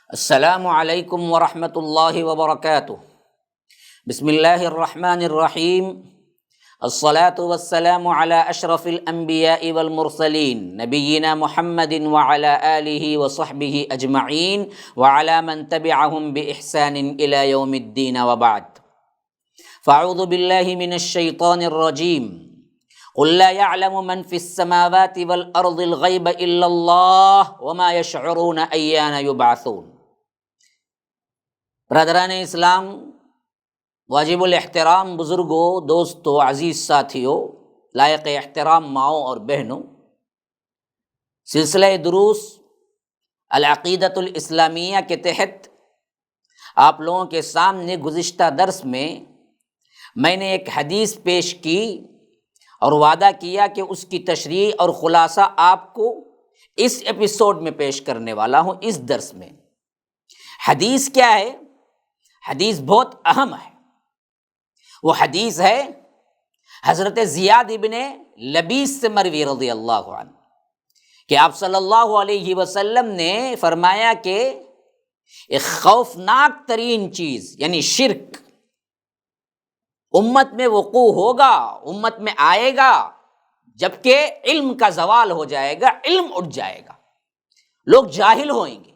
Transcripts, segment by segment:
السلام علیکم ورحمۃ اللہ وبرکاتہ۔ بسم اللہ الرحمن الرحیم۔ الصلاة والسلام علی اشرف الانبیاء والمرسلین نبینا محمد وعلی آلہ وصحبہ اجمعین وعلی من تبعہم بإحسان الی یوم الدین وبعد۔ فاعوذ باللہ من الشیطان الرجیم۔ قل لا يعلم من في السماوات والأرض الغیب الا اللہ وما يشعرون ایان یبعثون۔ برادران اسلام، واجب الاحترام بزرگوں، دوستوں، عزیز ساتھیوں، لائق احترام ماؤں اور بہنوں، سلسلہ دروس العقیدۃ الاسلامیہ کے تحت آپ لوگوں کے سامنے گزشتہ درس میں نے ایک حدیث پیش کی اور وعدہ کیا کہ اس کی تشریح اور خلاصہ آپ کو اس ایپیسوڈ میں پیش کرنے والا ہوں، اس درس میں۔ حدیث کیا ہے؟ حدیث بہت اہم ہے۔ وہ حدیث ہے حضرت زیاد ابن لبیس سے مروی رضی اللہ عنہ کہ آپ صلی اللہ علیہ وسلم نے فرمایا کہ ایک خوفناک ترین چیز یعنی شرک امت میں وقوع ہوگا، امت میں آئے گا، جبکہ علم کا زوال ہو جائے گا، علم اٹھ جائے گا، لوگ جاہل ہوئیں گے۔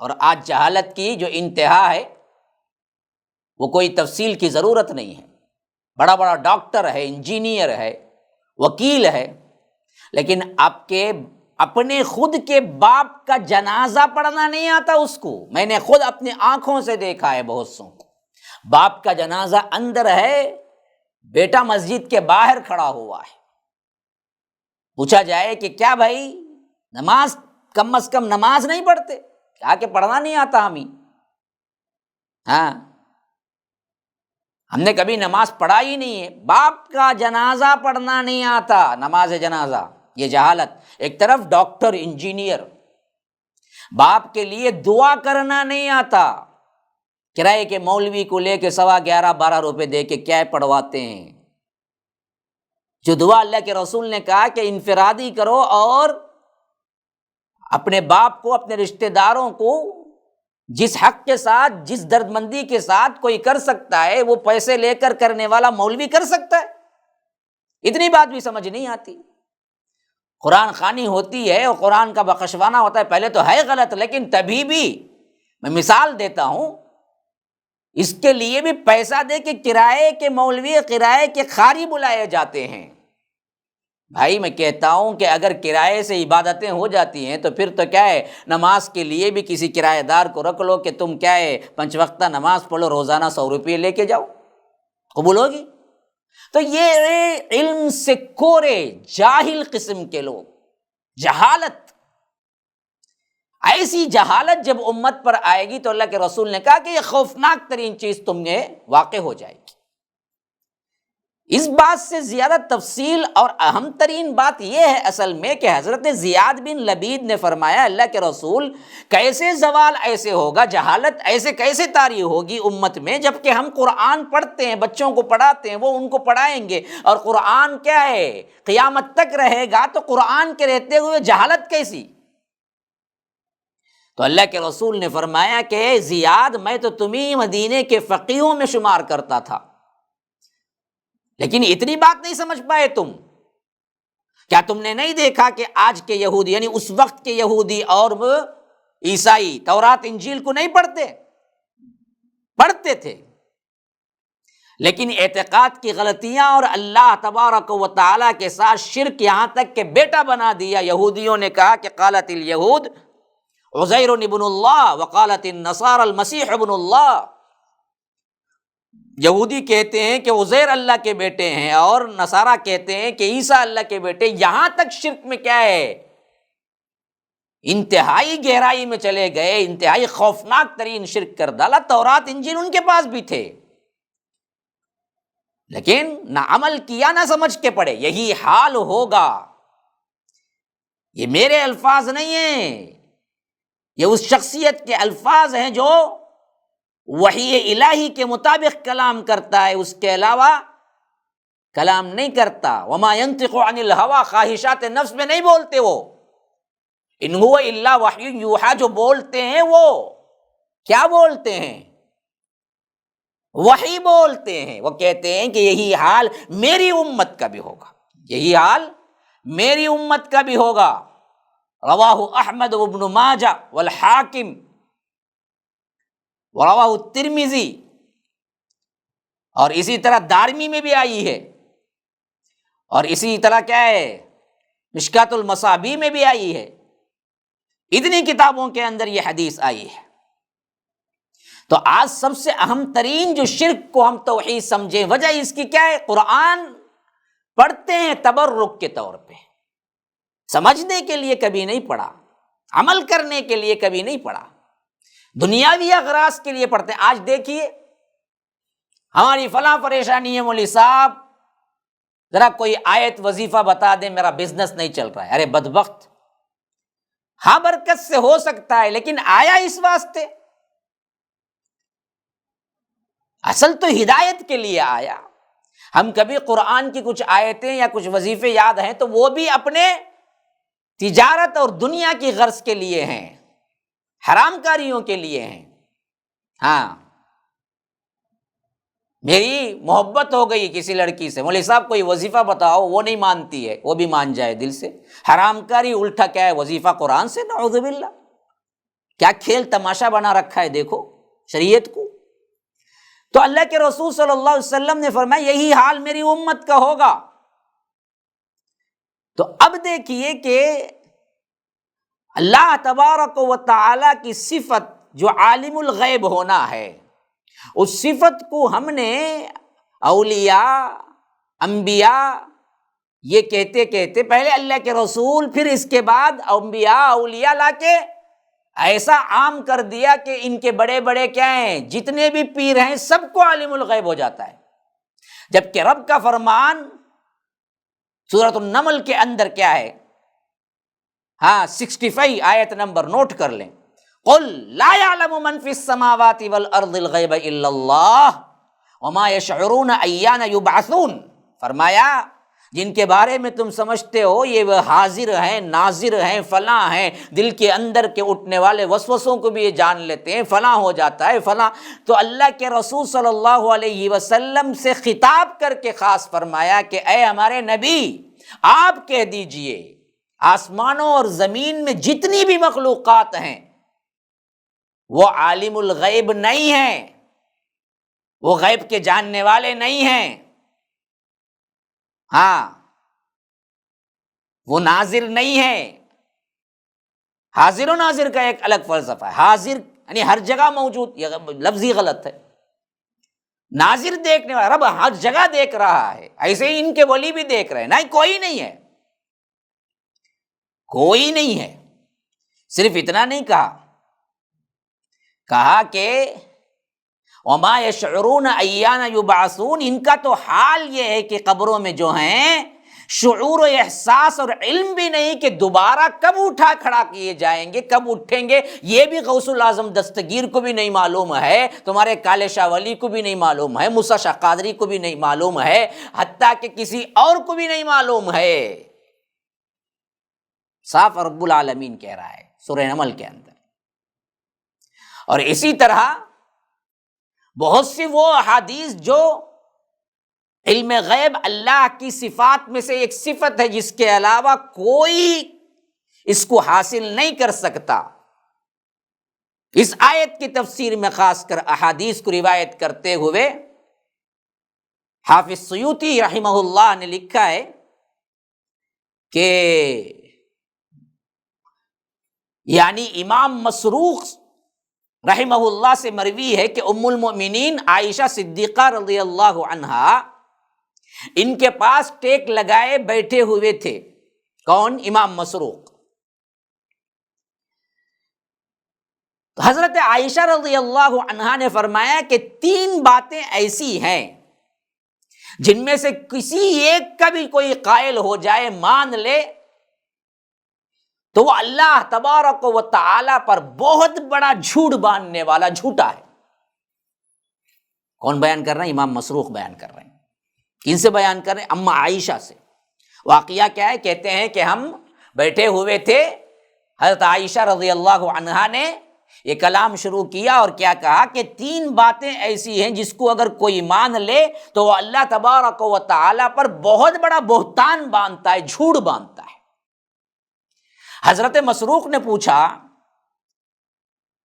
اور آج جہالت کی جو انتہا ہے وہ کوئی تفصیل کی ضرورت نہیں ہے۔ بڑا بڑا ڈاکٹر ہے، انجینئر ہے، وکیل ہے، لیکن آپ کے اپنے خود کے باپ کا جنازہ پڑھنا نہیں آتا اس کو۔ میں نے خود اپنی آنکھوں سے دیکھا ہے بہت سو کو، باپ کا جنازہ اندر ہے، بیٹا مسجد کے باہر کھڑا ہوا ہے۔ پوچھا جائے کہ کیا بھائی نماز کم از کم نماز نہیں پڑھتے؟ کہا کہ پڑھنا نہیں آتا ہمیں۔ ہاں، ہم نے کبھی نماز پڑھا ہی نہیں ہے۔ باپ کا جنازہ پڑھنا نہیں آتا، نماز جنازہ، یہ جہالت۔ ایک طرف ڈاکٹر، انجینئر، باپ کے لیے دعا کرنا نہیں آتا، کرائے کے مولوی کو لے کے 11.25 روپے دے کے کیا پڑھواتے ہیں۔ جو دعا اللہ کے رسول نے کہا کہ انفرادی کرو اور اپنے باپ کو، اپنے رشتہ داروں کو جس حق کے ساتھ، جس درد مندی کے ساتھ کوئی کر سکتا ہے، وہ پیسے لے کر کرنے والا مولوی کر سکتا ہے؟ اتنی بات بھی سمجھ نہیں آتی۔ قرآن خوانی ہوتی ہے اور قرآن کا بخشوانہ ہوتا ہے، پہلے تو ہے غلط، لیکن تبھی بھی میں مثال دیتا ہوں، اس کے لیے بھی پیسہ دے کے کرائے کے مولوی، کرائے کے قاری بلائے جاتے ہیں۔ بھائی میں کہتا ہوں کہ اگر کرائے سے عبادتیں ہو جاتی ہیں تو پھر تو کیا ہے، نماز کے لیے بھی کسی کرایہ دار کو رکھ لو کہ تم کیا ہے 5 وقتہ نماز پڑھو، روزانہ 100 روپے لے کے جاؤ، قبول ہوگی؟ تو یہ علم سے کورے جاہل قسم کے لوگ، جہالت، ایسی جہالت جب امت پر آئے گی تو اللہ کے رسول نے کہا کہ یہ خوفناک ترین چیز تم نے واقع ہو جائے گی۔ اس بات سے زیادہ تفصیل اور اہم ترین بات یہ ہے اصل میں کہ حضرت زیاد بن لبید نے فرمایا اللہ کے رسول کیسے زوال ایسے ہوگا، جہالت ایسے کیسے طاری ہوگی امت میں، جبکہ ہم قرآن پڑھتے ہیں، بچوں کو پڑھاتے ہیں، وہ ان کو پڑھائیں گے، اور قرآن کیا ہے قیامت تک رہے گا، تو قرآن کے رہتے ہوئے جہالت کیسی؟ تو اللہ کے رسول نے فرمایا کہ زیاد میں تو تمہیں مدینے کے فقیہوں میں شمار کرتا تھا، لیکن اتنی بات نہیں سمجھ پائے تم۔ کیا تم نے نہیں دیکھا کہ آج کے یہودی یعنی اس وقت کے یہودی اور عیسائی تورات انجیل کو نہیں پڑھتے تھے، لیکن اعتقاد کی غلطیاں اور اللہ تبارک و تعالیٰ کے ساتھ شرک، یہاں تک کہ بیٹا بنا دیا۔ یہودیوں نے کہا کہ قالت الیہود عزیر ابن اللہ وقالت النصارى المسیح ابن اللہ۔ یہودی کہتے ہیں کہ عزیر اللہ کے بیٹے ہیں اور نصارہ کہتے ہیں کہ عیسیٰ اللہ کے بیٹے۔ یہاں تک شرک میں کیا ہے، انتہائی گہرائی میں چلے گئے، انتہائی خوفناک ترین شرک کر ڈالا۔ تورات انجیل ان کے پاس بھی تھے، لیکن نہ عمل کیا نہ سمجھ کے پڑھے۔ یہی حال ہوگا، یہ میرے الفاظ نہیں ہیں، یہ اس شخصیت کے الفاظ ہیں جو وحی الہی کے مطابق کلام کرتا ہے، اس کے علاوہ کلام نہیں کرتا۔ وما ينطق عن الهوى، خواہشات نفس میں نہیں بولتے وہ، ان هو الا وحی یوحی، جو بولتے ہیں وہ کیا بولتے ہیں؟ وہی بولتے ہیں. وہ کہتے ہیں کہ یہی حال میری امت کا بھی ہوگا، یہی حال میری امت کا بھی ہوگا. رواہ احمد وابن ماجہ والحاکم ورواہ الترمذی، اور اسی طرح دارمی میں بھی آئی ہے، اور اسی طرح کیا ہے مشکات المصابیح میں بھی آئی ہے. اتنی کتابوں کے اندر یہ حدیث آئی ہے. تو آج سب سے اہم ترین جو شرک کو ہم توحید سمجھیں، وجہ اس کی کیا ہے؟ قرآن پڑھتے ہیں تبرک کے طور پہ، سمجھنے کے لیے کبھی نہیں پڑھا، عمل کرنے کے لیے کبھی نہیں پڑھا، دنیاوی اغراض کے لیے پڑھتے ہیں. آج دیکھیے ہماری فلاں پریشانی ہے، مولوی صاحب ذرا کوئی آیت وظیفہ بتا دیں، میرا بزنس نہیں چل رہا ہے. ارے بدبخت، ہاں برکت سے ہو سکتا ہے، لیکن آیا اس واسطے؟ اصل تو ہدایت کے لیے آیا. ہم کبھی قرآن کی کچھ آیتیں یا کچھ وظیفے یاد ہیں تو وہ بھی اپنے تجارت اور دنیا کی غرض کے لیے ہیں، حرام کاریوں کے لیے ہیں. ہاں، میری محبت ہو گئی کسی لڑکی سے، مولوی صاحب کوئی وظیفہ بتاؤ، وہ نہیں مانتی ہے، وہ بھی مان جائے دل سے. حرام کاری الٹا کیا ہے؟ وظیفہ قرآن سے، نعوذ باللہ. کیا کھیل تماشا بنا رکھا ہے دیکھو شریعت کو. تو اللہ کے رسول صلی اللہ علیہ وسلم نے فرمایا یہی حال میری امت کا ہوگا. تو اب دیکھیے کہ اللہ تبارک و تعالی کی صفت جو عالم الغیب ہونا ہے، اس صفت کو ہم نے اولیاء انبیاء یہ کہتے کہتے پہلے اللہ کے رسول، پھر اس کے بعد انبیاء اولیاء لا کے ایسا عام کر دیا کہ ان کے بڑے بڑے کیا ہیں، جتنے بھی پیر ہیں سب کو عالم الغیب ہو جاتا ہے. جبکہ رب کا فرمان سورۃ النمل کے اندر کیا ہے؟ ہاں 65 آیت نمبر نوٹ کر لیں. قل لا يعلم من في السماوات والارض الغیب الا اللہ وما يشعرون ایان یبعثون. فرمایا جن کے بارے میں تم سمجھتے ہو یہ وہ حاضر ہیں، ناظر ہیں، فلاں ہیں، دل کے اندر کے اٹھنے والے وسوسوں کو بھی یہ جان لیتے ہیں، فلاں ہو جاتا ہے فلاں. تو اللہ کے رسول صلی اللہ علیہ وسلم سے خطاب کر کے خاص فرمایا کہ اے ہمارے نبی آپ کہہ دیجئے آسمانوں اور زمین میں جتنی بھی مخلوقات ہیں وہ عالم الغیب نہیں ہیں، وہ غیب کے جاننے والے نہیں ہیں. ہاں، وہ ناظر نہیں ہے. حاضر و ناظر کا ایک الگ فلسفہ ہے. حاضر یعنی ہر جگہ موجود، یہ لفظی غلط ہے. ناظر دیکھنے والا، رب ہر جگہ دیکھ رہا ہے. ایسے ہی ان کے ولی بھی دیکھ رہے ہیں. نہیں، کوئی نہیں ہے، کوئی نہیں ہے. صرف اتنا نہیں کہا کہ وما یشعرون ایان یبعثون. ان کا تو حال یہ ہے کہ قبروں میں جو ہیں شعور و احساس اور علم بھی نہیں کہ دوبارہ کب اٹھا کھڑا کیے جائیں گے، کب اٹھیں گے. یہ بھی غوث الاعظم دستگیر کو بھی نہیں معلوم ہے، تمہارے کالے شاہ ولی کو بھی نہیں معلوم ہے، موسیٰ شاہ قادری کو بھی نہیں معلوم ہے، حتیٰ کہ کسی اور کو بھی نہیں معلوم ہے. صاف رب العالمین کہہ رہا ہے سورہ نمل کے اندر. اور اسی طرح بہت سی وہ احادیث جو علم غیب اللہ کی صفات میں سے ایک صفت ہے جس کے علاوہ کوئی اس کو حاصل نہیں کر سکتا. اس آیت کی تفسیر میں خاص کر احادیث کو روایت کرتے ہوئے حافظ سیوطی رحمہ اللہ نے لکھا ہے کہ یعنی امام مسروق رحمہ اللہ سے مروی ہے کہ ام المؤمنین عائشہ صدیقہ رضی اللہ عنہا ان کے پاس ٹیک لگائے بیٹھے ہوئے تھے. کون؟ امام مسروق. حضرت عائشہ رضی اللہ عنہا نے فرمایا کہ 3 باتیں ایسی ہیں جن میں سے کسی ایک کا بھی کوئی قائل ہو جائے، مان لے، تو وہ اللہ تبارک و تعالی پر بہت بڑا جھوٹ باندھنے والا جھوٹا ہے. کون بیان کر رہے ہیں؟ امام مسروق بیان کر رہے ہیں. کن سے بیان کر رہے ہیں؟ اما عائشہ سے. واقعہ کیا ہے؟ کہتے ہیں کہ ہم بیٹھے ہوئے تھے، حضرت عائشہ رضی اللہ عنہا نے یہ کلام شروع کیا اور کیا کہا کہ 3 باتیں ایسی ہیں جس کو اگر کوئی مان لے تو وہ اللہ تبارک و تعالیٰ پر بہت بڑا بہتان باندھتا ہے، جھوٹ باندھتا ہے۔ حضرت مسروق نے پوچھا،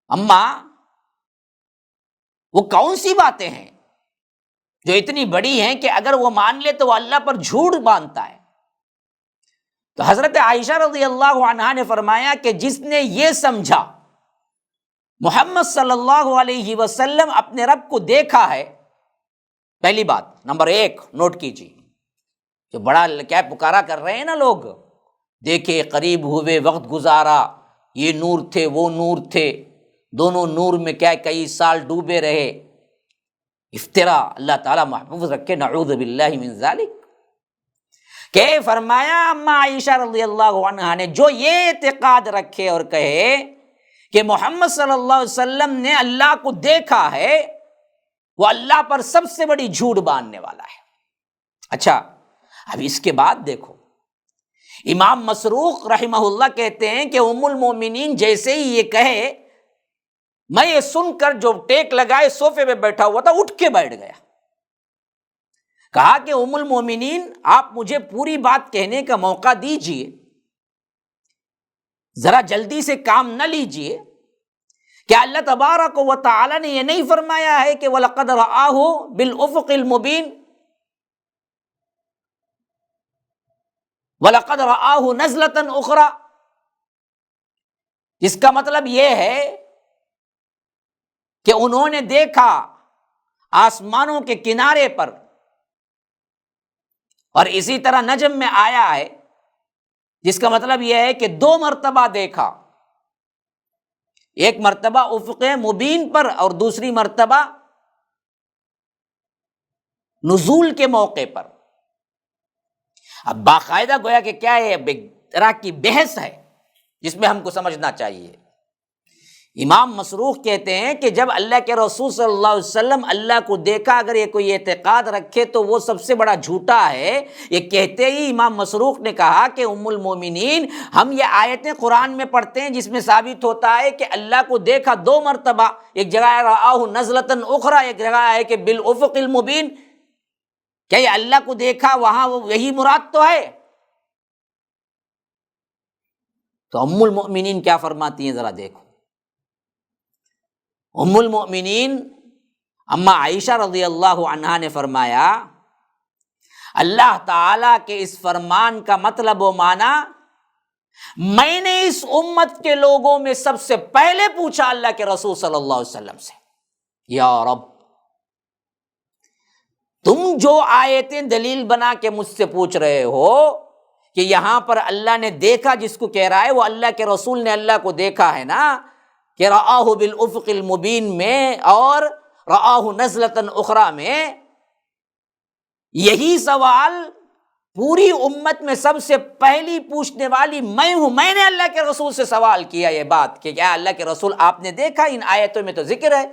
اماں وہ کون سی باتیں ہیں جو اتنی بڑی ہیں کہ اگر وہ مان لے تو وہ اللہ پر جھوٹ باندھتا ہے؟ تو حضرت عائشہ رضی اللہ عنہا نے فرمایا کہ جس نے یہ سمجھا محمد صلی اللہ علیہ وسلم اپنے رب کو دیکھا ہے، پہلی بات نمبر 1 نوٹ کیجیے، جو بڑا کیا پکارا کر رہے ہیں نا لوگ، دیکھے قریب ہوئے وقت گزارا، یہ نور تھے وہ نور تھے، دونوں نور میں کیا کئی سال ڈوبے رہے، افطرا، اللہ تعالیٰ محفوظ رکھے، نعوذ باللہ من ذالک۔ کہ فرمایا اما عائشہ رضی اللہ عنہا نے جو یہ اعتقاد رکھے اور کہے کہ محمد صلی اللہ علیہ وسلم نے اللہ کو دیکھا ہے، وہ اللہ پر سب سے بڑی جھوٹ باندھنے والا ہے۔ اچھا، اب اس کے بعد دیکھو، امام مسروق رحمہ اللہ کہتے ہیں کہ ام المومنین جیسے ہی یہ کہے، میں یہ سن کر جو ٹیک لگائے صوفے پہ بیٹھا ہوا تھا اٹھ کے بیٹھ گیا، کہا کہ ام المومنین آپ مجھے پوری بات کہنے کا موقع دیجئے، ذرا جلدی سے کام نہ لیجئے۔ کیا اللہ تبارک و تعالی نے یہ نہیں فرمایا ہے کہ وَلَقَدْ رَآهُ بِالْأُفُقِ الْمُبِينِ، وَلَقَدْ رَآهُ نَزْلَةً أُخْرَى، جس کا مطلب یہ ہے کہ انہوں نے دیکھا آسمانوں کے کنارے پر، اور اسی طرح نجم میں آیا ہے، جس کا مطلب یہ ہے کہ 2 مرتبہ دیکھا، ایک مرتبہ افق مبین پر اور دوسری مرتبہ نزول کے موقع پر۔ اب باقاعدہ گویا کہ کیا ہے، ایک طرح کی بحث ہے جس میں ہم کو سمجھنا چاہیے۔ امام مسروق کہتے ہیں کہ جب اللہ کے رسول صلی اللہ علیہ وسلم اللہ کو دیکھا، اگر یہ کوئی اعتقاد رکھے تو وہ سب سے بڑا جھوٹا ہے۔ یہ کہتے ہی امام مسروق نے کہا کہ ام المومنین، ہم یہ آیتیں قرآن میں پڑھتے ہیں جس میں ثابت ہوتا ہے کہ اللہ کو دیکھا 2 مرتبہ، ایک جگہ رآہ نزلۃ اخری، ایک جگہ ہے کہ بالافق المبین۔ کیا یہ اللہ کو دیکھا وہاں یہی مراد تو ہے؟ تو ام المؤمنین کیا فرماتی ہیں ذرا دیکھو۔ ام المؤمنین اما عائشہ رضی اللہ عنہا نے فرمایا، اللہ تعالیٰ کے اس فرمان کا مطلب و معنی میں نے اس امت کے لوگوں میں سب سے پہلے پوچھا اللہ کے رسول صلی اللہ علیہ وسلم سے، یا رب تم جو آیتیں دلیل بنا کے مجھ سے پوچھ رہے ہو کہ یہاں پر اللہ نے دیکھا، جس کو کہہ رہا ہے وہ اللہ کے رسول نے اللہ کو دیکھا ہے نا، کہ رآہ بالافق المبین میں اور رآہ نزلۃ اخری میں، یہی سوال پوری امت میں سب سے پہلی پوچھنے والی میں ہوں۔ میں نے اللہ کے رسول سے سوال کیا یہ بات کہ کیا اللہ کے رسول آپ نے دیکھا؟ ان آیتوں میں تو ذکر ہے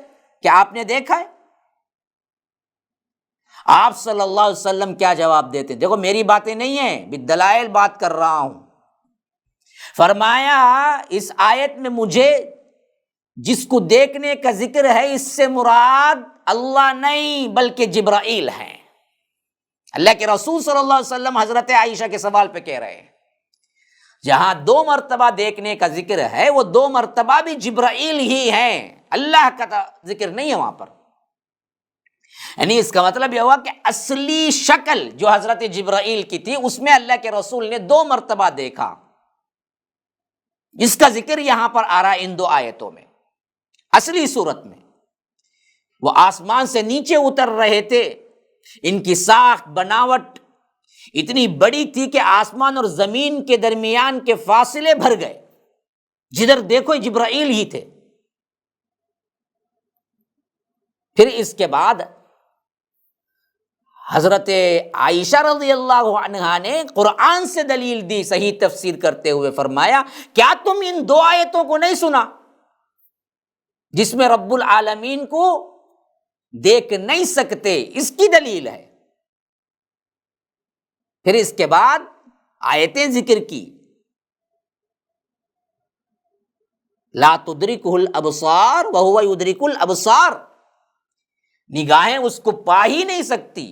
کہ آپ نے دیکھا ہے۔ آپ صلی اللہ علیہ وسلم کیا جواب دیتے ہیں؟ دیکھو میری باتیں نہیں ہیں، بالدلائل بات کر رہا ہوں۔ فرمایا اس آیت میں مجھے جس کو دیکھنے کا ذکر ہے، اس سے مراد اللہ نہیں بلکہ جبرائیل ہیں۔ اللہ کے رسول صلی اللہ علیہ وسلم حضرت عائشہ کے سوال پہ کہہ رہے ہیں جہاں 2 مرتبہ دیکھنے کا ذکر ہے، وہ 2 مرتبہ بھی جبرائیل ہی ہیں، اللہ کا ذکر نہیں ہے وہاں پر۔ یعنی اس کا مطلب یہ ہوا کہ اصلی شکل جو حضرت جبرائیل کی تھی، اس میں اللہ کے رسول نے 2 مرتبہ دیکھا۔ اس کا ذکر یہاں پر آ رہا ہے ان 2 آیتوں میں۔ اصلی صورت میں وہ آسمان سے نیچے اتر رہے تھے، ان کی ساخت بناوٹ اتنی بڑی تھی کہ آسمان اور زمین کے درمیان کے فاصلے بھر گئے، جدھر دیکھو جبرائیل ہی تھے۔ پھر اس کے بعد حضرت عائشہ رضی اللہ عنہا نے قرآن سے دلیل دی، صحیح تفسیر کرتے ہوئے فرمایا، کیا تم ان 2 آیتوں کو نہیں سنا جس میں رب العالمین کو دیکھ نہیں سکتے؟ اس کی دلیل ہے۔ پھر اس کے بعد آیتیں ذکر کی، لا تدرکہ الابصار وہو یدرک الابصار، نگاہیں اس کو پا ہی نہیں سکتی،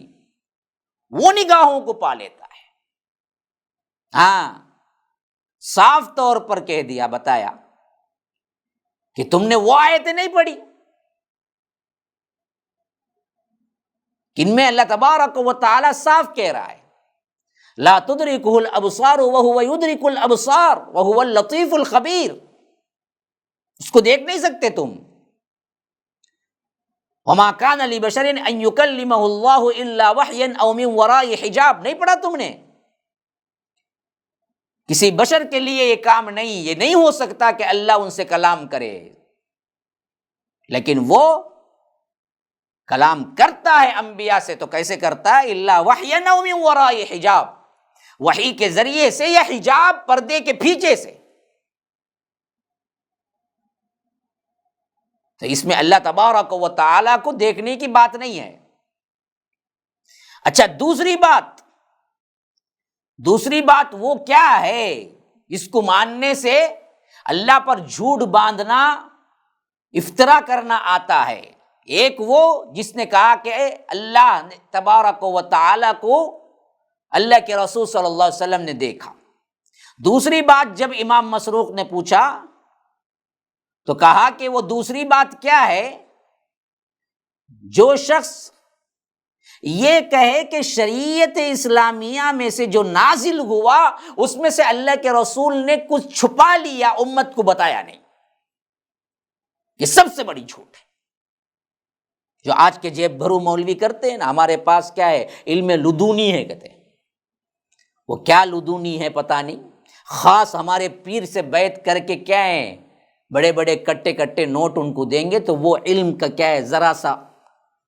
وہ نگاہوں کو پا لیتا ہے۔ ہاں، صاف طور پر کہہ دیا، بتایا کہ تم نے وہ آیتیں نہیں پڑھی ان میں اللہ تبارک و تعالی صاف کہہ رہا ہے لا تدرکہ الابصار وہو یدرک الابصار وہو اللطیف الخبیر، اس کو دیکھ نہیں سکتے تم۔ وما کان لبشر ان یکلمہ اللہ الا وحیا او من وراء حجاب، نہیں پڑھا تم نے؟ کسی بشر کے لیے یہ کام نہیں، یہ نہیں ہو سکتا کہ اللہ ان سے کلام کرے، لیکن وہ کلام کرتا ہے انبیاء سے، تو کیسے کرتا ہے؟ الا وحیا او من وراء حجاب، وحی کے ذریعے سے یا حجاب پردے کے پیچھے سے۔ تو اس میں اللہ تبارک و تعالیٰ کو دیکھنے کی بات نہیں ہے۔ اچھا، دوسری بات وہ کیا ہے؟ اس کو ماننے سے اللہ پر جھوٹ باندھنا، افترا کرنا آتا ہے۔ ایک وہ جس نے کہا کہ اللہ تبارک و تعالیٰ کو اللہ کے رسول صلی اللہ علیہ وسلم نے دیکھا۔ دوسری بات جب امام مسروق نے پوچھا تو کہا کہ وہ دوسری بات کیا ہے؟ جو شخص یہ کہے کہ شریعت اسلامیہ میں سے جو نازل ہوا اس میں سے اللہ کے رسول نے کچھ چھپا لیا، امت کو بتایا نہیں، یہ سب سے بڑی جھوٹ ہے جو آج کے جیب بھرو مولوی کرتے ہیں نا۔ ہمارے پاس کیا ہے؟ علم لدونی ہے کہتے ہیں، وہ کیا لدونی ہے پتہ نہیں، خاص ہمارے پیر سے بیعت کر کے کیا ہے، بڑے بڑے کٹے کٹے نوٹ ان کو دیں گے تو وہ علم کا کیا ہے، ذرا سا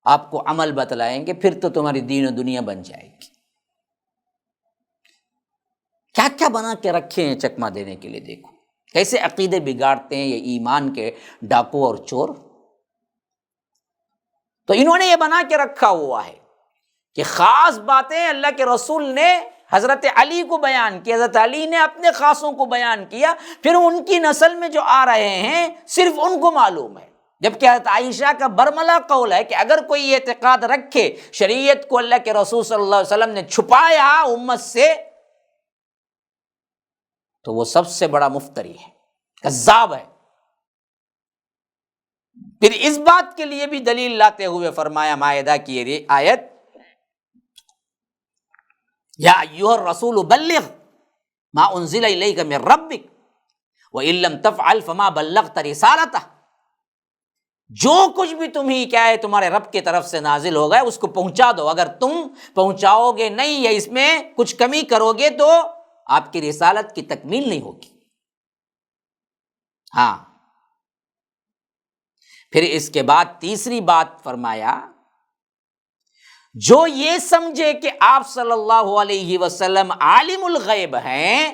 آپ کو عمل بتلائیں گے، پھر تو تمہاری دین و دنیا بن جائے گی۔ کیا کیا بنا کے رکھے ہیں چکمہ دینے کے لیے، دیکھو کیسے عقیدے بگاڑتے ہیں یہ ایمان کے ڈاکو اور چور۔ تو انہوں نے یہ بنا کے رکھا ہوا ہے کہ خاص باتیں اللہ کے رسول نے حضرت علی کو بیان کی، حضرت علی نے اپنے خاصوں کو بیان کیا، پھر ان کی نسل میں جو آ رہے ہیں صرف ان کو معلوم ہے۔ جبکہ حضرت عائشہ کا برملا قول ہے کہ اگر کوئی یہ اعتقاد رکھے شریعت کو اللہ کے رسول صلی اللہ علیہ وسلم نے چھپایا امت سے تو وہ سب سے بڑا مفتری ہے، کذاب ہے۔ پھر اس بات کے لیے بھی دلیل لاتے ہوئے فرمایا مائدہ کی یہ آیت، یا ایھا الرسول بلغ ما انزل الیک من ربک وان لم تفعل فما بلغت رسالتہ، جو کچھ بھی تمہیں کیا ہے تمہارے رب کی طرف سے نازل ہو گیا اس کو پہنچا دو، اگر تم پہنچاؤ گے نہیں یا اس میں کچھ کمی کرو گے تو آپ کی رسالت کی تکمیل نہیں ہوگی۔ ہاں، پھر اس کے بعد تیسری بات فرمایا، جو یہ سمجھے کہ آپ صلی اللہ علیہ وسلم عالم الغیب ہیں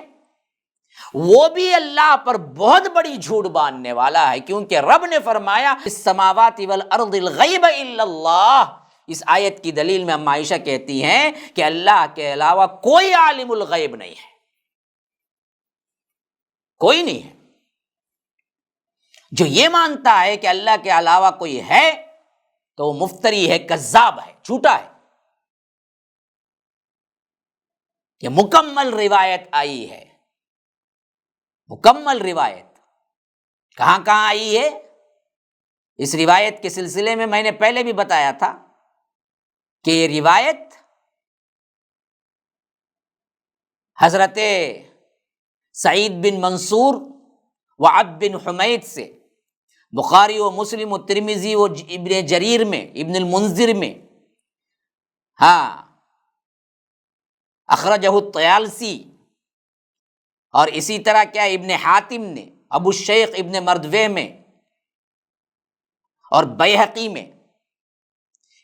وہ بھی اللہ پر بہت بڑی جھوٹ باندھنے والا ہے، کیونکہ رب نے فرمایا السماوات والارض الغیب الا اللہ۔ اس آیت کی دلیل میں ام عائشہ کہتی ہیں کہ اللہ کے علاوہ کوئی عالم الغیب نہیں ہے، کوئی نہیں ہے۔ جو یہ مانتا ہے کہ اللہ کے علاوہ کوئی ہے تو وہ مفتری ہے، کذاب ہے، جھوٹا ہے۔ یہ مکمل روایت آئی ہے، مکمل روایت کہاں کہاں آئی ہے؟ اس روایت کے سلسلے میں نے پہلے بھی بتایا تھا کہ یہ روایت حضرت سعید بن منصور و عبد بن حمید سے، بخاری و مسلم و ترمذی و ابن جریر میں، ابن المنذر میں، ہاں اخرجہ الطیالسی، اور اسی طرح کیا ابن حاتم نے ابو الشیخ ابن مردوے میں اور بیہقی میں،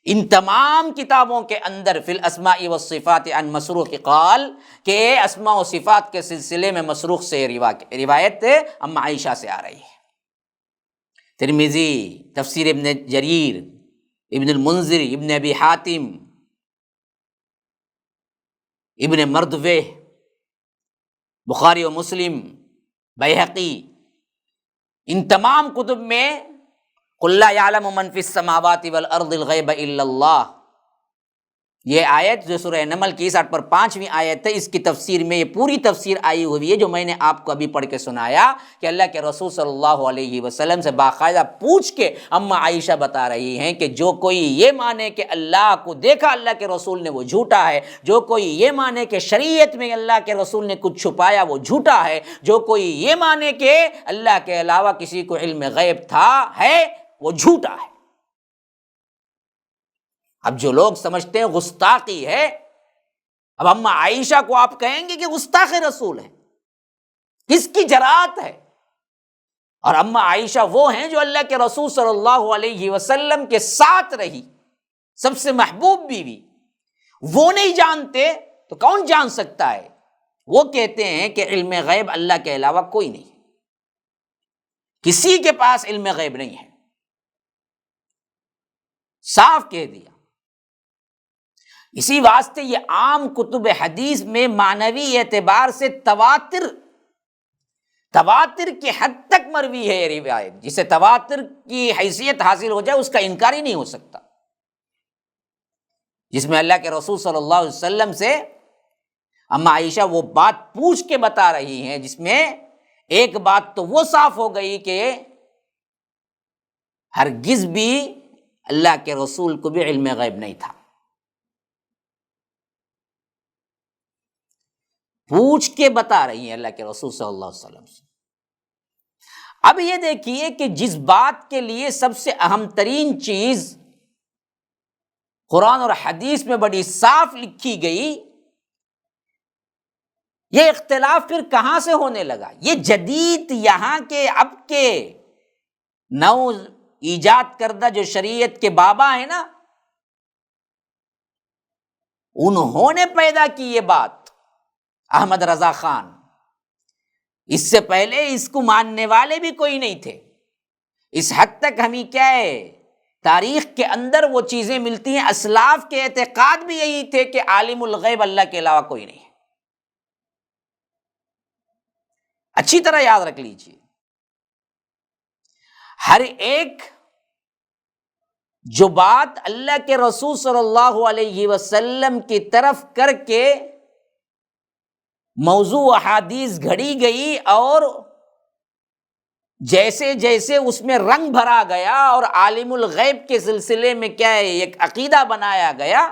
ان تمام کتابوں کے اندر فی الاسماء والصفات عن مسروق قال کہ اسماء و صفات کے سلسلے میں مسروق سے روایت ام عائشہ سے آ رہی ہے۔ ترمذی، تفسیر ابن جریر، ابن المنذر، ابن ابی حاتم، ابن مردوے، بخاری و مسلم، بیہقی، ان تمام کتب میں قل لا یعلم من فی السماوات والارض الغیب الا اللہ، یہ آیت جو سورہ نمل کی 60 پر 5ویں آیت ہے، اس کی تفسیر میں یہ پوری تفسیر آئی ہوئی ہے جو میں نے آپ کو ابھی پڑھ کے سنایا کہ اللہ کے رسول صلی اللہ علیہ وسلم سے باقاعدہ پوچھ کے اما عائشہ بتا رہی ہیں کہ جو کوئی یہ مانے کہ اللہ کو دیکھا اللہ کے رسول نے وہ جھوٹا ہے، جو کوئی یہ مانے کہ شریعت میں اللہ کے رسول نے کچھ چھپایا وہ جھوٹا ہے، جو کوئی یہ مانے کہ اللہ کے علاوہ کسی کو علم غیب تھا ہے وہ جھوٹا ہے۔ اب جو لوگ سمجھتے ہیں گستاخی ہے، اب اما عائشہ کو آپ کہیں گے کہ گستاخ رسول ہے، کس کی جرات ہے؟ اور اما عائشہ وہ ہیں جو اللہ کے رسول صلی اللہ علیہ وسلم کے ساتھ رہی، سب سے محبوب بیوی، وہ نہیں جانتے تو کون جان سکتا ہے؟ وہ کہتے ہیں کہ علم غیب اللہ کے علاوہ کوئی نہیں ہے، کسی کے پاس علم غیب نہیں ہے، صاف کہہ دیا۔ اسی واسطے یہ عام کتب حدیث میں معنوی اعتبار سے تواتر کی حد تک مروی ہے یہ روایت، جسے تواتر کی حیثیت حاصل ہو جائے اس کا انکار ہی نہیں ہو سکتا، جس میں اللہ کے رسول صلی اللہ علیہ وسلم سے اما عائشہ وہ بات پوچھ کے بتا رہی ہیں، جس میں ایک بات تو وہ صاف ہو گئی کہ ہرگز بھی اللہ کے رسول کو بھی علم غیب نہیں تھا، پوچھ کے بتا رہی ہیں اللہ کے رسول صلی اللہ علیہ وسلم سے۔ اب یہ دیکھیے کہ جس بات کے لیے سب سے اہم ترین چیز قرآن اور حدیث میں بڑی صاف لکھی گئی، یہ اختلاف پھر کہاں سے ہونے لگا؟ یہ جدید یہاں کے اب کے نو ایجاد کردہ جو شریعت کے بابا ہیں نا، انہوں نے پیدا کی یہ بات، احمد رضا خان۔ اس سے پہلے اس کو ماننے والے بھی کوئی نہیں تھے۔ اس حد تک ہمیں کیا ہے، تاریخ کے اندر وہ چیزیں ملتی ہیں، اسلاف کے اعتقاد بھی یہی تھے کہ عالم الغیب اللہ کے علاوہ کوئی نہیں ہے۔ اچھی طرح یاد رکھ لیجیے، ہر ایک جو بات اللہ کے رسول صلی اللہ علیہ وسلم کی طرف کر کے موضوع احادیث گھڑی گئی اور جیسے جیسے اس میں رنگ بھرا گیا اور عالم الغیب کے سلسلے میں کیا ہے ایک عقیدہ بنایا گیا،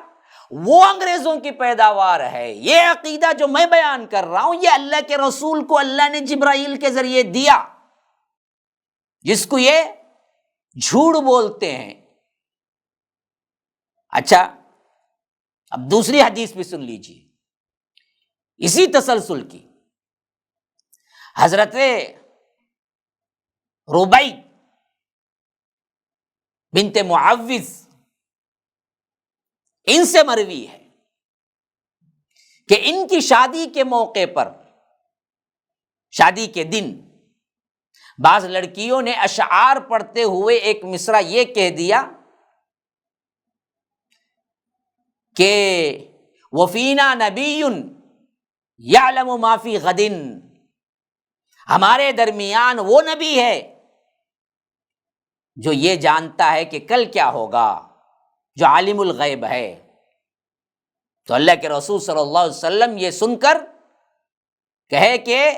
وہ انگریزوں کی پیداوار ہے۔ یہ عقیدہ جو میں بیان کر رہا ہوں، یہ اللہ کے رسول کو اللہ نے جبرائیل کے ذریعے دیا، جس کو یہ جھوٹ بولتے ہیں۔ اچھا، اب دوسری حدیث بھی سن لیجیے اسی تسلسل کی۔ حضرت ربیع بنت معوذ ان سے مروی ہے کہ ان کی شادی کے موقع پر، شادی کے دن، بعض لڑکیوں نے اشعار پڑھتے ہوئے ایک مصرع یہ کہہ دیا کہ وفینا نبی یعلم ما فی غد، ہمارے درمیان وہ نبی ہے جو یہ جانتا ہے کہ کل کیا ہوگا، جو عالم الغیب ہے۔ تو اللہ کے رسول صلی اللہ علیہ وسلم یہ سن کر کہے کہ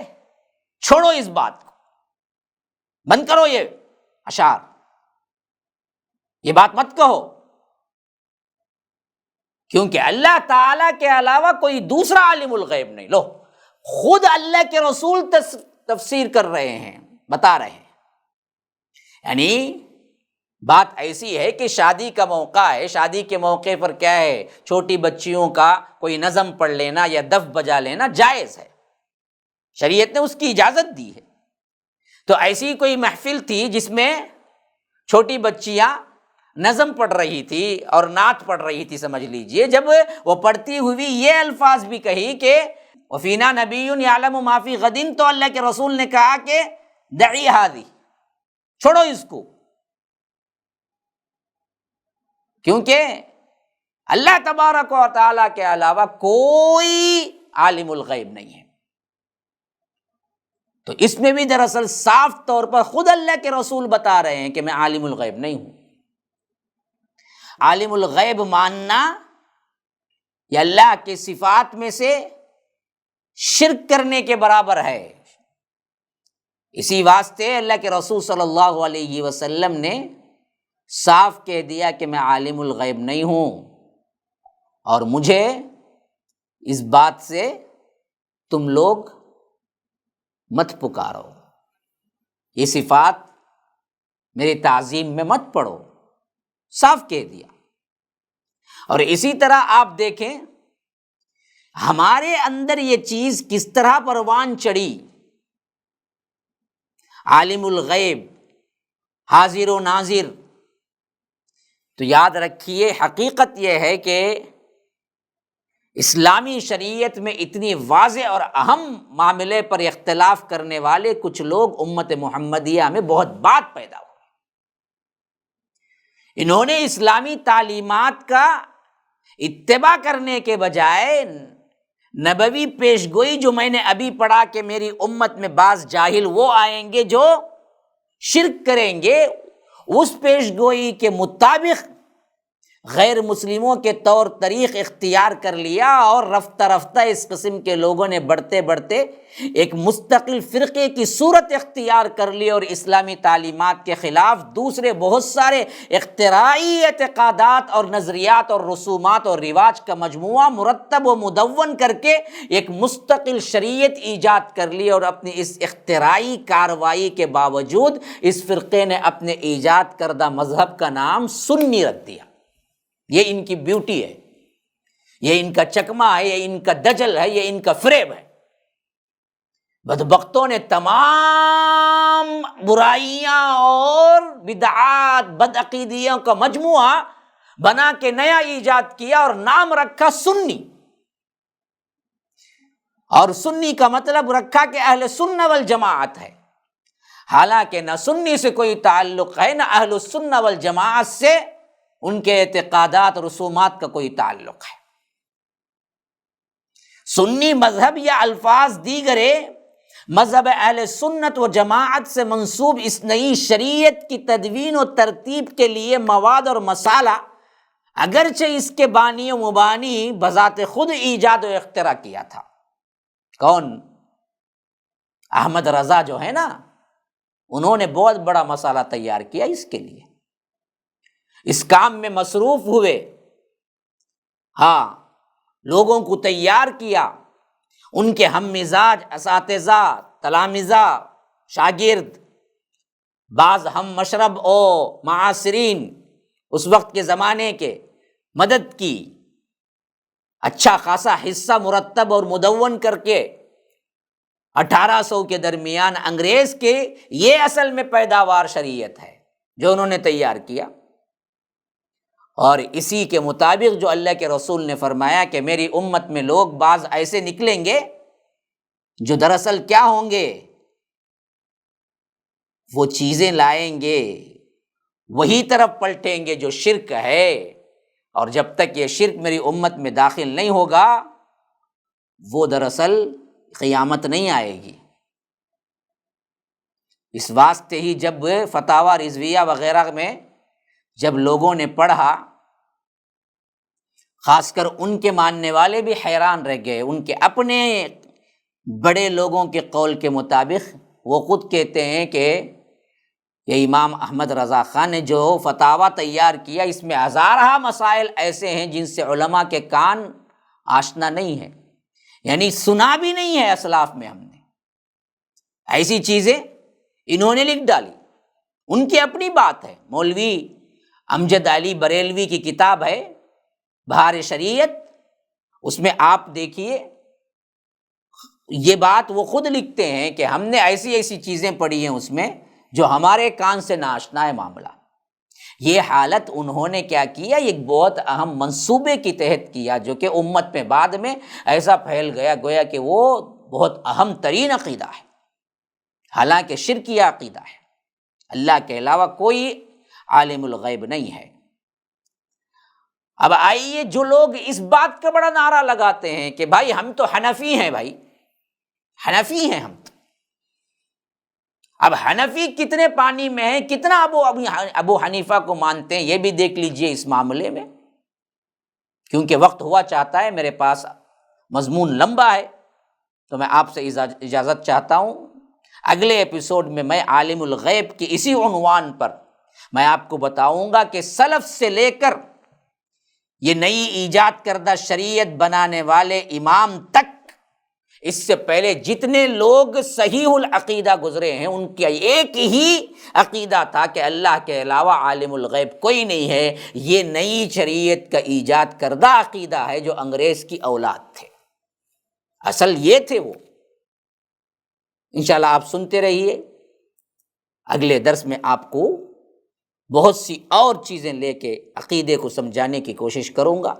چھوڑو اس بات کو، بند کرو یہ اشعار، یہ بات مت کہو، کیونکہ اللہ تعالیٰ کے علاوہ کوئی دوسرا عالم الغیب نہیں۔ لو، خود اللہ کے رسول تفسیر کر رہے ہیں، بتا رہے ہیں۔ یعنی بات ایسی ہے کہ شادی کا موقع ہے، شادی کے موقع پر کیا ہے، چھوٹی بچیوں کا کوئی نظم پڑھ لینا یا دف بجا لینا جائز ہے، شریعت نے اس کی اجازت دی ہے۔ تو ایسی کوئی محفل تھی جس میں چھوٹی بچیاں نظم پڑھ رہی تھی اور نعت پڑھ رہی تھی، سمجھ لیجئے، جب وہ پڑھتی ہوئی یہ الفاظ بھی کہی کہ وفینا نبی یعلم ما فی غد، تو اللہ کے رسول نے کہا کہ دعی ہذی، چھوڑو اس کو، کیونکہ اللہ تبارک و تعالیٰ کے علاوہ کوئی عالم الغیب نہیں ہے۔ تو اس میں بھی دراصل صاف طور پر خود اللہ کے رسول بتا رہے ہیں کہ میں عالم الغیب نہیں ہوں۔ عالم الغیب ماننا یہ اللہ کی صفات میں سے شرک کرنے کے برابر ہے۔ اسی واسطے اللہ کے رسول صلی اللہ علیہ وسلم نے صاف کہہ دیا کہ میں عالم الغیب نہیں ہوں، اور مجھے اس بات سے تم لوگ مت پکارو، یہ صفات میری تعظیم میں مت پڑھو، صاف کہہ دیا۔ اور اسی طرح آپ دیکھیں ہمارے اندر یہ چیز کس طرح پروان چڑھی۔ عالم الغیب، حاضر و ناظر، تو یاد رکھیے حقیقت یہ ہے کہ اسلامی شریعت میں اتنی واضح اور اہم معاملے پر اختلاف کرنے والے کچھ لوگ امت محمدیہ میں بہت بعد پیدا ہوئے۔ انہوں نے اسلامی تعلیمات کا اتباع کرنے کے بجائے نبوی پیشگوئی جو میں نے ابھی پڑھا کہ میری امت میں بعض جاہل وہ آئیں گے جو شرک کریں گے، اس پیشگوئی کے مطابق غیر مسلموں کے طور طریق اختیار کر لیا، اور رفتہ رفتہ اس قسم کے لوگوں نے بڑھتے بڑھتے ایک مستقل فرقے کی صورت اختیار کر لی، اور اسلامی تعلیمات کے خلاف دوسرے بہت سارے اختراعی اعتقادات اور نظریات اور رسومات اور رواج کا مجموعہ مرتب و مدون کر کے ایک مستقل شریعت ایجاد کر لی، اور اپنی اس اختراعی کارروائی کے باوجود اس فرقے نے اپنے ایجاد کردہ مذہب کا نام سنی رکھ دیا۔ یہ ان کی بیوٹی ہے، یہ ان کا چکمہ ہے، یہ ان کا دجل ہے، یہ ان کا فریب ہے۔ بدبختوں نے تمام برائیاں اور بدعات بدعقیدیوں کا مجموعہ بنا کے نیا ایجاد کیا اور نام رکھا سنی، اور سنی کا مطلب رکھا کہ اہل سنہ والجماعت ہے، حالانکہ نہ سنی سے کوئی تعلق ہے نہ اہل السنہ والجماعت سے ان کے اعتقادات رسومات کا کوئی تعلق ہے۔ سنی مذہب یا الفاظ دیگرے مذہب اہل سنت و جماعت سے منسوب اس نئی شریعت کی تدوین و ترتیب کے لیے مواد اور مسالہ، اگرچہ اس کے بانی و مبانی بذات خود ایجاد و اختراع کیا تھا۔ کون؟ احمد رضا جو ہے نا، انہوں نے بہت بڑا مسالہ تیار کیا اس کے لیے، اس کام میں مصروف ہوئے، ہاں لوگوں کو تیار کیا، ان کے ہم مزاج اساتذہ، تلامذہ، شاگرد، بعض ہم مشرب و معاصرین اس وقت کے زمانے کے مدد کی، اچھا خاصا حصہ مرتب اور مدون کر کے 1800 کے درمیان انگریز کے یہ اصل میں پیداوار شریعت ہے جو انہوں نے تیار کیا، اور اسی کے مطابق جو اللہ کے رسول نے فرمایا کہ میری امت میں لوگ بعض ایسے نکلیں گے جو دراصل کیا ہوں گے، وہ چیزیں لائیں گے، وہی طرف پلٹیں گے جو شرک ہے، اور جب تک یہ شرک میری امت میں داخل نہیں ہوگا وہ دراصل قیامت نہیں آئے گی۔ اس واسطے ہی جب فتاوی رضویہ وغیرہ میں جب لوگوں نے پڑھا، خاص کر ان کے ماننے والے بھی حیران رہ گئے، ان کے اپنے بڑے لوگوں کے قول کے مطابق وہ خود کہتے ہیں کہ یہ امام احمد رضا خان نے جو فتاویٰ تیار کیا اس میں ہزارہ مسائل ایسے ہیں جن سے علماء کے کان آشنا نہیں ہے، یعنی سنا بھی نہیں ہے اسلاف میں ہم نے، ایسی چیزیں انہوں نے لکھ ڈالی۔ ان کی اپنی بات ہے، مولوی امجد علی بریلوی کی کتاب ہے بہار شریعت، اس میں آپ دیکھیے یہ بات وہ خود لکھتے ہیں کہ ہم نے ایسی ایسی چیزیں پڑھی ہیں اس میں جو ہمارے کان سے ناشنا ہے معاملہ۔ یہ حالت انہوں نے کیا کیا، ایک بہت اہم منصوبے کی تحت کیا جو کہ امت میں بعد میں ایسا پھیل گیا گویا کہ وہ بہت اہم ترین عقیدہ ہے، حالانکہ شرکیہ عقیدہ ہے، اللہ کے علاوہ کوئی عالم الغیب نہیں ہے۔ اب آئیے جو لوگ اس بات کا بڑا نعرہ لگاتے ہیں کہ بھائی ہم تو حنفی ہیں، بھائی حنفی ہیں ہم، اب حنفی کتنے پانی میں ہیں، کتنا ابو حنیفہ کو مانتے ہیں، یہ بھی دیکھ لیجئے اس معاملے میں۔ کیونکہ وقت ہوا چاہتا ہے، میرے پاس مضمون لمبا ہے، تو میں آپ سے اجازت چاہتا ہوں۔ اگلے ایپیسوڈ میں عالم الغیب کی اسی عنوان پر میں آپ کو بتاؤں گا کہ سلف سے لے کر یہ نئی ایجاد کردہ شریعت بنانے والے امام تک، اس سے پہلے جتنے لوگ صحیح العقیدہ گزرے ہیں، ان کا ایک ہی عقیدہ تھا کہ اللہ کے علاوہ عالم الغیب کوئی نہیں ہے۔ یہ نئی شریعت کا ایجاد کردہ عقیدہ ہے جو انگریز کی اولاد تھے، اصل یہ تھے وہ۔ انشاءاللہ آپ سنتے رہیے، اگلے درس میں آپ کو بہت سی اور چیزیں لے کے عقیدے کو سمجھانے کی کوشش کروں گا۔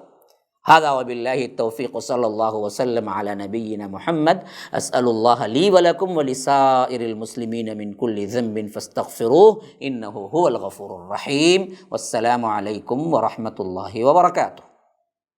ھذا وباللہ التوفیق، صلی اللہ وسلم علی نبینا محمد۔ اسأل اللہ لی ولکم ولسائر المسلمین من کل ذنب فاستغفروہ انہ هو الغفور الرحیم۔ والسلام علیکم ورحمۃ اللہ وبرکاتہ۔